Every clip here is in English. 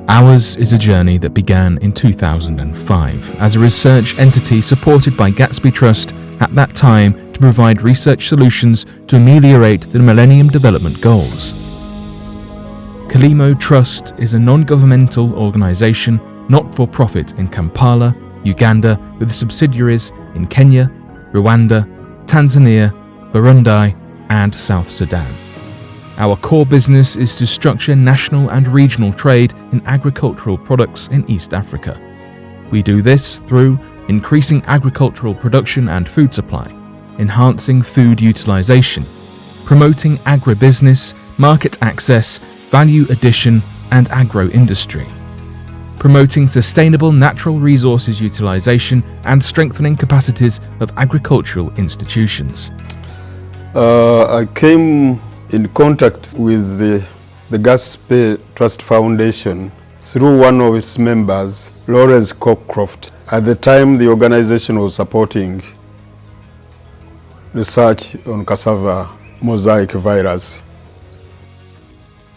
Ours is a journey that began in 2005 as a research entity supported by Gatsby Trust at that time to provide research solutions to ameliorate the Millennium Development Goals. Kilimo Trust is a non-governmental organisation, not-for-profit in Kampala, Uganda, with subsidiaries in Kenya, Rwanda, Tanzania, Burundi, and South Sudan. Our core business is to structure national and regional trade in agricultural products in East Africa. We do this through increasing agricultural production and food supply, enhancing food utilization, promoting agribusiness, market access, value addition, and agro-industry, promoting sustainable natural resources utilization, and strengthening capacities of agricultural institutions. I came in contact with the Gatsby Trust Foundation through one of its members, Lawrence Cockcroft. At the time, the organization was supporting research on cassava mosaic virus.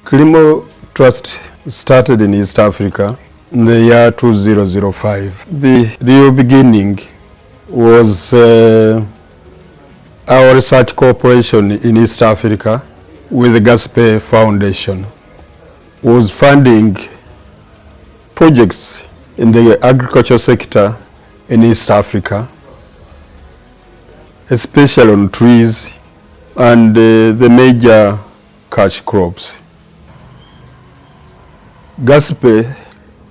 Kilimo Trust started in East Africa in the year 2005. The real beginning was our research cooperation in East Africa with the Gatsby Foundation was funding projects in the agriculture sector in East Africa, especially on trees and the major cash crops. Gatsby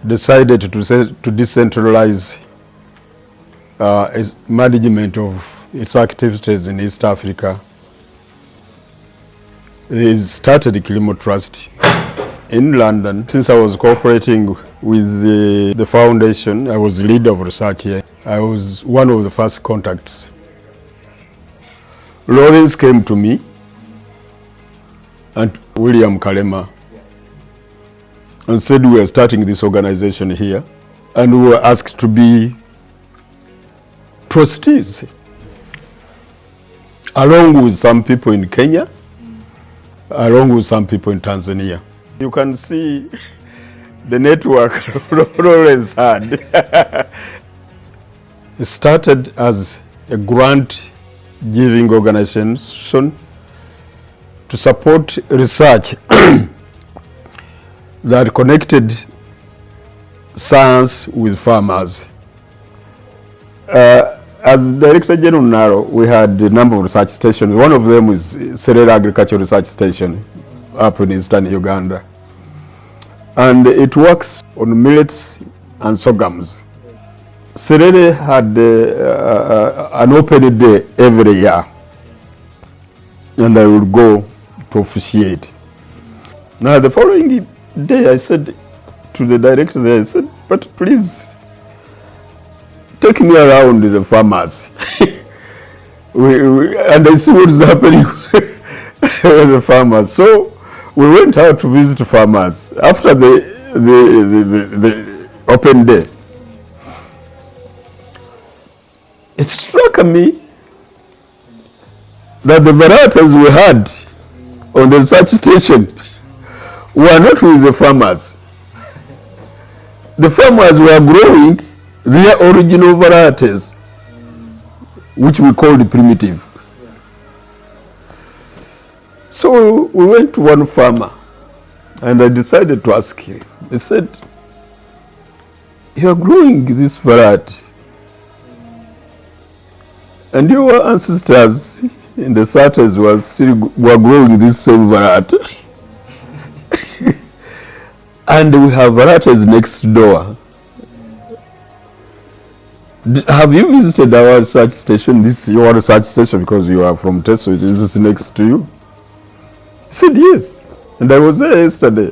decided to decentralize its management of its activities in East Africa. They started the Kilimo Trust in London. Since I was cooperating with the foundation, I was leader of research here. I was one of the first contacts. Lawrence came to me and William Kalema and said we are starting this organization here, and we were asked to be trustees along with some people in Kenya, along with some people in Tanzania. You can see the network Lawrence had. It started as a grant-giving organization to support research that connected science with farmers. As Director General Naro, we had a number of research stations. One of them is Serera Agricultural Research Station up in eastern Uganda. And it works on millets and sorghums. Serere had an open day every year, and I would go to officiate. Now the following day I said to the director there, I said, but please take me around the farmers. And I see what is happening with the farmers. So we went out to visit farmers after the open day. It struck me that the varieties we had on the research station were not with the farmers. The farmers were growing their original varieties, which we called primitive. So we went to one farmer and I decided to ask him. He said, you are growing this variety and your ancestors in the 30s were growing this same variety. And we have varieties next door. Have you visited our research station? This is your research station because you are from Teso. This is next to you. He said yes. And I was there yesterday.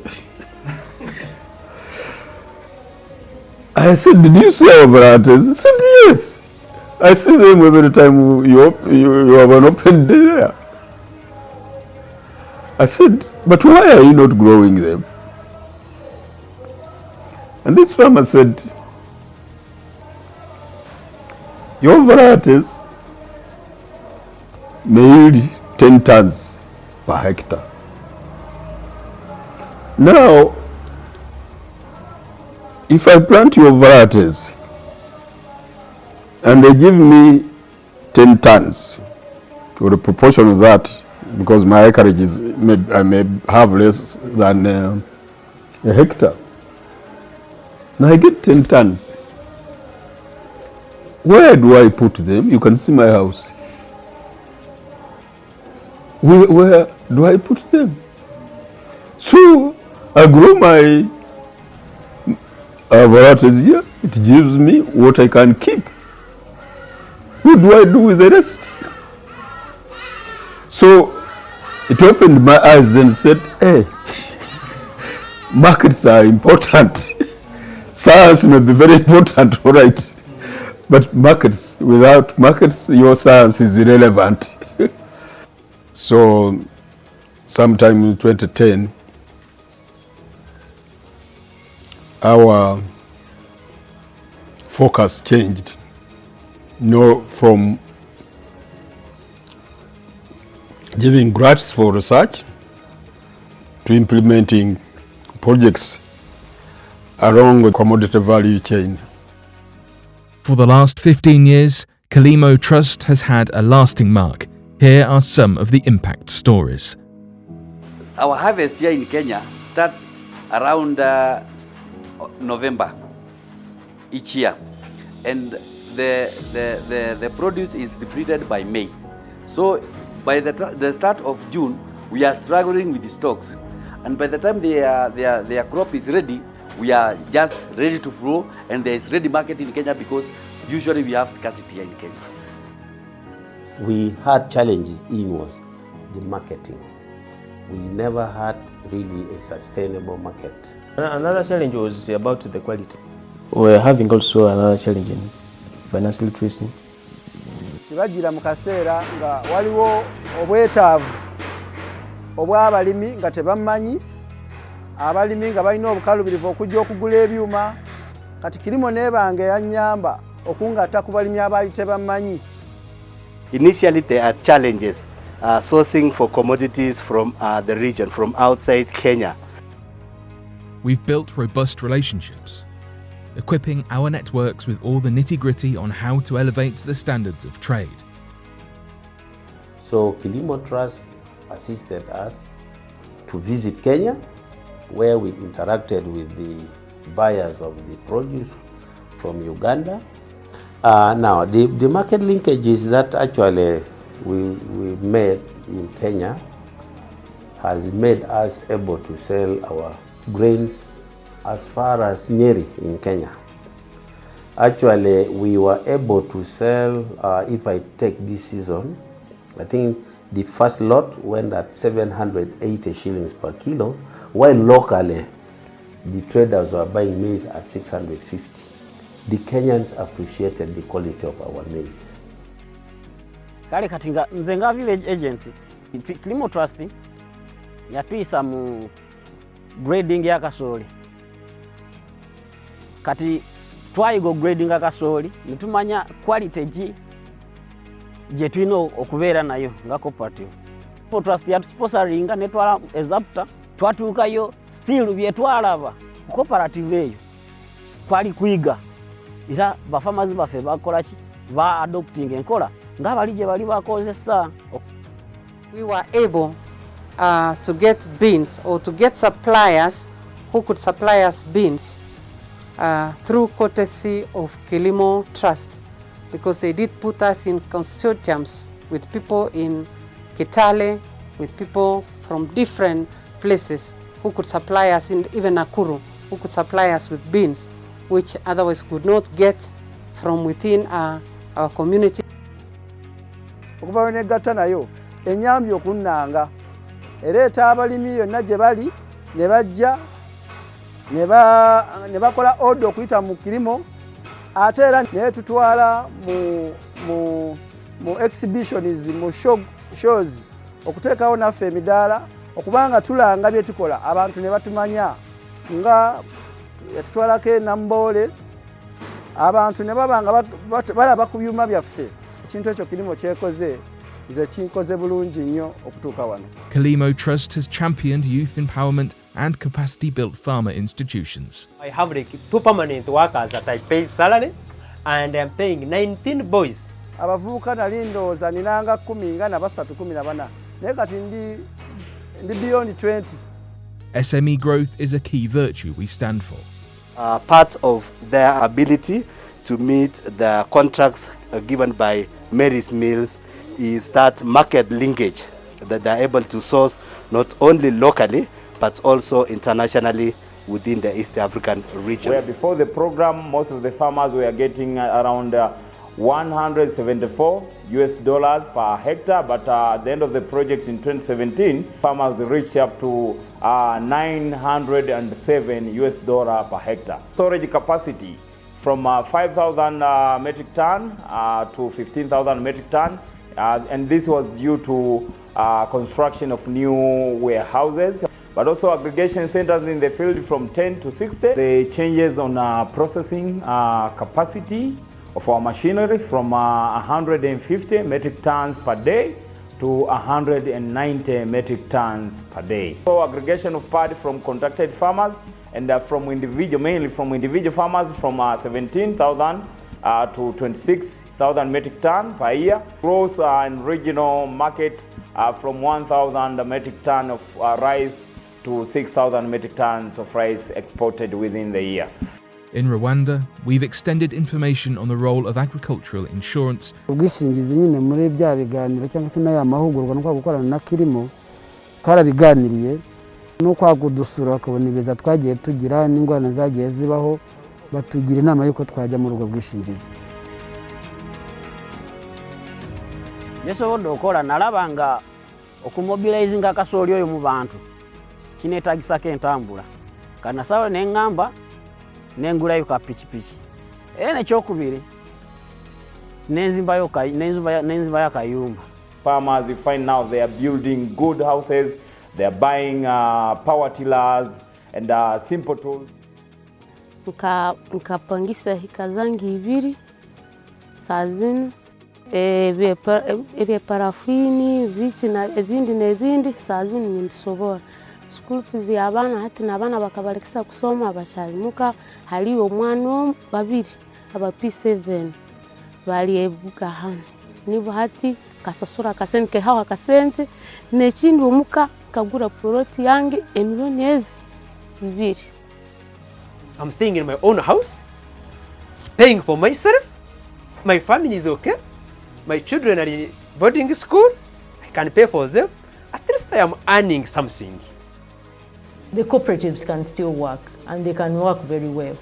I said, did you see our varieties? He said yes. I see them every time you have an open day there. I said, but why are you not growing them? And this farmer said, your varieties may yield 10 tons per hectare. Now, if I plant your varieties and they give me 10 tons, or a proportion of that, because my acreage is, I may have less than a hectare. Now I get 10 tons. Where do I put them? You can see my house. Where do I put them? So I grow my varieties here. It gives me what I can keep. What do I do with the rest? So it opened my eyes and said, hey, markets are important. Science may be very important, all right. But markets, without markets, your science is irrelevant. So sometime in 2010, our focus changed, from giving grants for research to implementing projects along the commodity value chain. For the last 15 years, Kilimo Trust has had a lasting mark. Here are some of the impact stories. Our harvest here in Kenya starts around November each year, and the produce is depleted by May. So by the start of June, we are struggling with the stocks, and by the time their crop is ready, we are just ready to flow, and there is ready market in Kenya because usually we have scarcity here in Kenya. We had challenges was the marketing. We never had really a sustainable market. Another challenge was about the quality. We're having also another challenge in financial literacy. Tibajira mu kaseera nga waliwo obwetaavu obw'abalimi nga tebamanyi, abalimi nga balina obukalubirivu okujja okugula ebyuma, kati Kilimo n'ebanga yannyamba okungatta ku balimi abaali tebamanyi. Initially there are challenges sourcing for commodities from the region, from outside Kenya. We've built robust relationships, equipping our networks with all the nitty-gritty on how to elevate the standards of trade. So Kilimo Trust assisted us to visit Kenya, where we interacted with the buyers of the produce from Uganda. Now, the market linkages that actually we made in Kenya has made us able to sell our grains as far as Nyeri in Kenya. Actually, we were able to sell, if I take this season, I think the first lot went at 780 shillings per kilo, while locally the traders were buying maize at 650. The Kenyans appreciated the quality of our maize. Kale kati nze nga village agent, Kilimo Trust yatuyisa mu grading ya kasooli. Kati twayiga grading ya kasooli, nitumanya quality gye tulina okubeera nayo nga cooperative. Kilimo Trust yatusponsoringa ne twala ezapta, twatuukayo still bye twalaba cooperative eyo twali kuyiga. Era bafamazi baffe bakola ki ba adopting enkola ng'abali gye bali bakozesa. We were able to get beans or to get suppliers who could supply us beans through courtesy of Kilimo Trust, because they did put us in consortiums with people in Kitale, with people from different places who could supply us, in even Nakuru, who could supply us with beans, which otherwise could not get from within our community. Okuva ne gatta nayo enyambi okunnanga ereeta abalimi yonna gye bali ne bajja ne bakola order okuyita mu Kilimo, ate era ne tutwala mu exhibitions, mu shows okuteekawo naffe emidaala okubanga tulanga bye tukola, abantu ne batumanya nga yatutwalako enamboole, abantu ne babanga balaba ku byuma byaffe. Ekintu ekyo Kilimo kyekoze nze kinkoze bulungi nnyo okutuuka wano. Kilimo Trust has championed youth empowerment and capacity-built farmer institutions. I have like 2 permanent workers that I pay salary, and I'm paying 19 boys. Abavubuka nali ndowooza ninanga 10 nga na basatu 14 naye kati ndi beyond 20. SME growth is a key virtue we stand for. Part of their ability to meet the contracts given by Mary's Mills is that market linkage, that they're able to source not only locally but also internationally within the East African region. Where before the program, most of the farmers were getting around $174 per hectare, but at the end of the project in 2017, farmers reached up to $907 per hectare. Storage capacity from 5,000 metric ton to 15,000 metric ton, and this was due to construction of new warehouses, but also aggregation centers in the field from 10 to 60. The changes on processing capacity of our machinery from 150 metric tons per day to 190 metric tons per day. So aggregation of paddy from contracted farmers and from individual, mainly from individual farmers, from 17,000 to 26,000 metric ton per year. Growth and regional market from 1,000 metric ton of rice to 6,000 metric tons of rice exported within the year. In Rwanda, we've extended information on the role of agricultural insurance. Ubwishingizi nyine muri bya biganiro cyangwa se n'aya mahugurwa no gukorana na Kilimo twarabiganiriye no kwagudusura bakabona ibiza twagiye tugira n'ingorane zagiye zibaho batugira inama yuko twajya mu rugo bwishingizi. Yesobola okola nalabanga okumobilizinga kasooli oyo mu bantu kinetagisa kentambula kana sawa n'engamba nengulayo ka pichipichi nekyokubiri nenzimba yakayumba. Farmers, you find now they are building good houses, they are buying power tillers and simple tools. Nkapangisa hika zangi ibiri saa zino ebe parafini vichi na ebindi saa zino nimsobora. School fees y'abana hati n'abana bakabarekesa kusoma bashalimuka haliyo omwana babiri aba P7 bali ebuka hano nibo hati kasasura kasente hawa kasente n'ekindi omuka kagura plot yange emiliyoni 2. I'm staying in my own house, paying for myself, my family is okay, my children are in boarding school, I can pay for them, at least I am earning something. The cooperatives can still work, and they can work very well.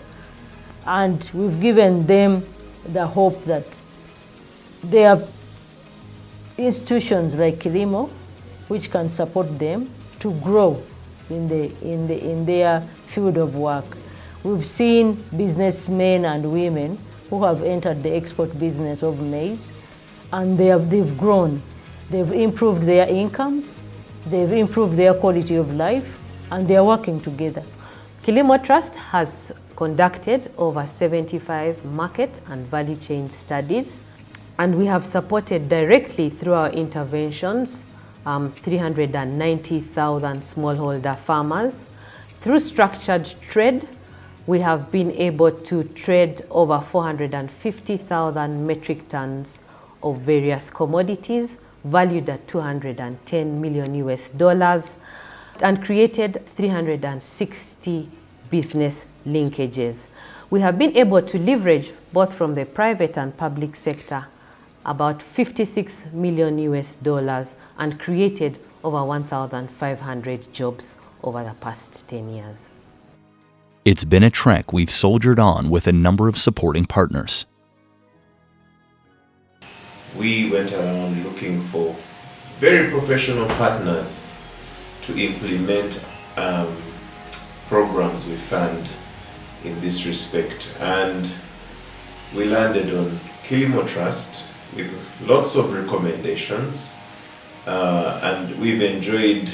And we've given them the hope that there are institutions like Kilimo which can support them to grow in their field of work. We've seen businessmen and women who have entered the export business of maize, and they've grown. They've improved their incomes, they've improved their quality of life, and they are working together. Kilimo Trust has conducted over 75 market and value chain studies, and we have supported directly through our interventions 390,000 smallholder farmers. Through structured trade, we have been able to trade over 450,000 metric tons of various commodities valued at $210 million and created 360 business linkages. We have been able to leverage both from the private and public sector about $56 million and created over 1,500 jobs over the past 10 years. It's been a trek we've soldiered on with a number of supporting partners. We went around looking for very professional partners to implement programs we fund in this respect, and we landed on Kilimo Trust with lots of recommendations, and we've enjoyed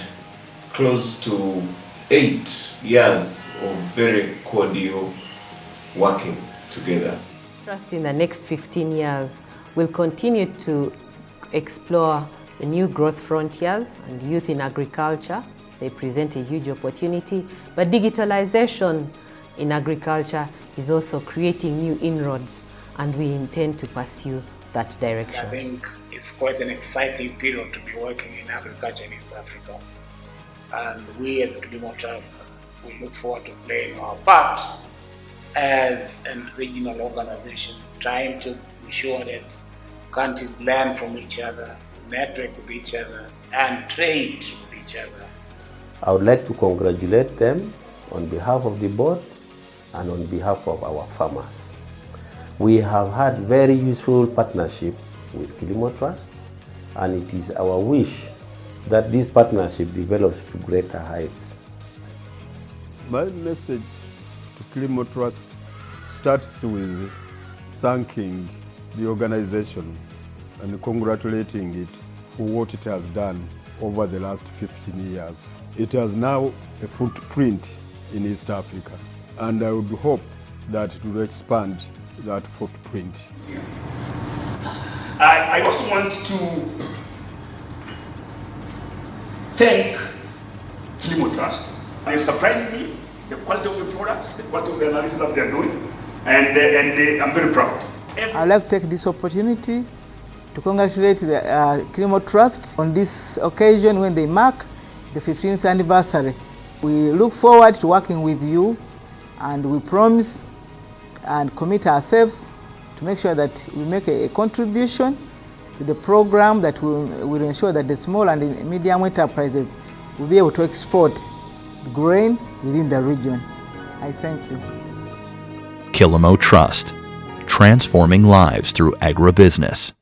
close to 8 years of very cordial working together. Trust in the next 15 years will continue to explore the new growth frontiers and youth in agriculture, They present a huge opportunity, but digitalization in agriculture is also creating new inroads, and we intend to pursue that direction. I think it's quite an exciting period to be working in agriculture in East Africa. And we as a Kilimo Trust, we look forward to playing our part as a regional organization, trying to ensure that countries learn from each other, network with each other, and trade with each other. I would like to congratulate them on behalf of the board and on behalf of our farmers. We have had very useful partnership with Kilimo Trust, and it is our wish that this partnership develops to greater heights. My message to Kilimo Trust starts with thanking the organization and congratulating it for what it has done over the last 15 years. It has now a footprint in East Africa, and I would hope that it will expand that footprint. I also want to thank Kilimo Trust. They've surprised me, the quality of the products, the quality of the analysis that they're doing, and I'm very proud. I'd like to take this opportunity to congratulate the Kilimo Trust on this occasion when they mark the 15th anniversary. We look forward to working with you, and we promise and commit ourselves to make sure that we make a contribution to the program that will ensure that the small and medium enterprises will be able to export grain within the region. I thank you. Kilimo Trust, transforming lives through agribusiness.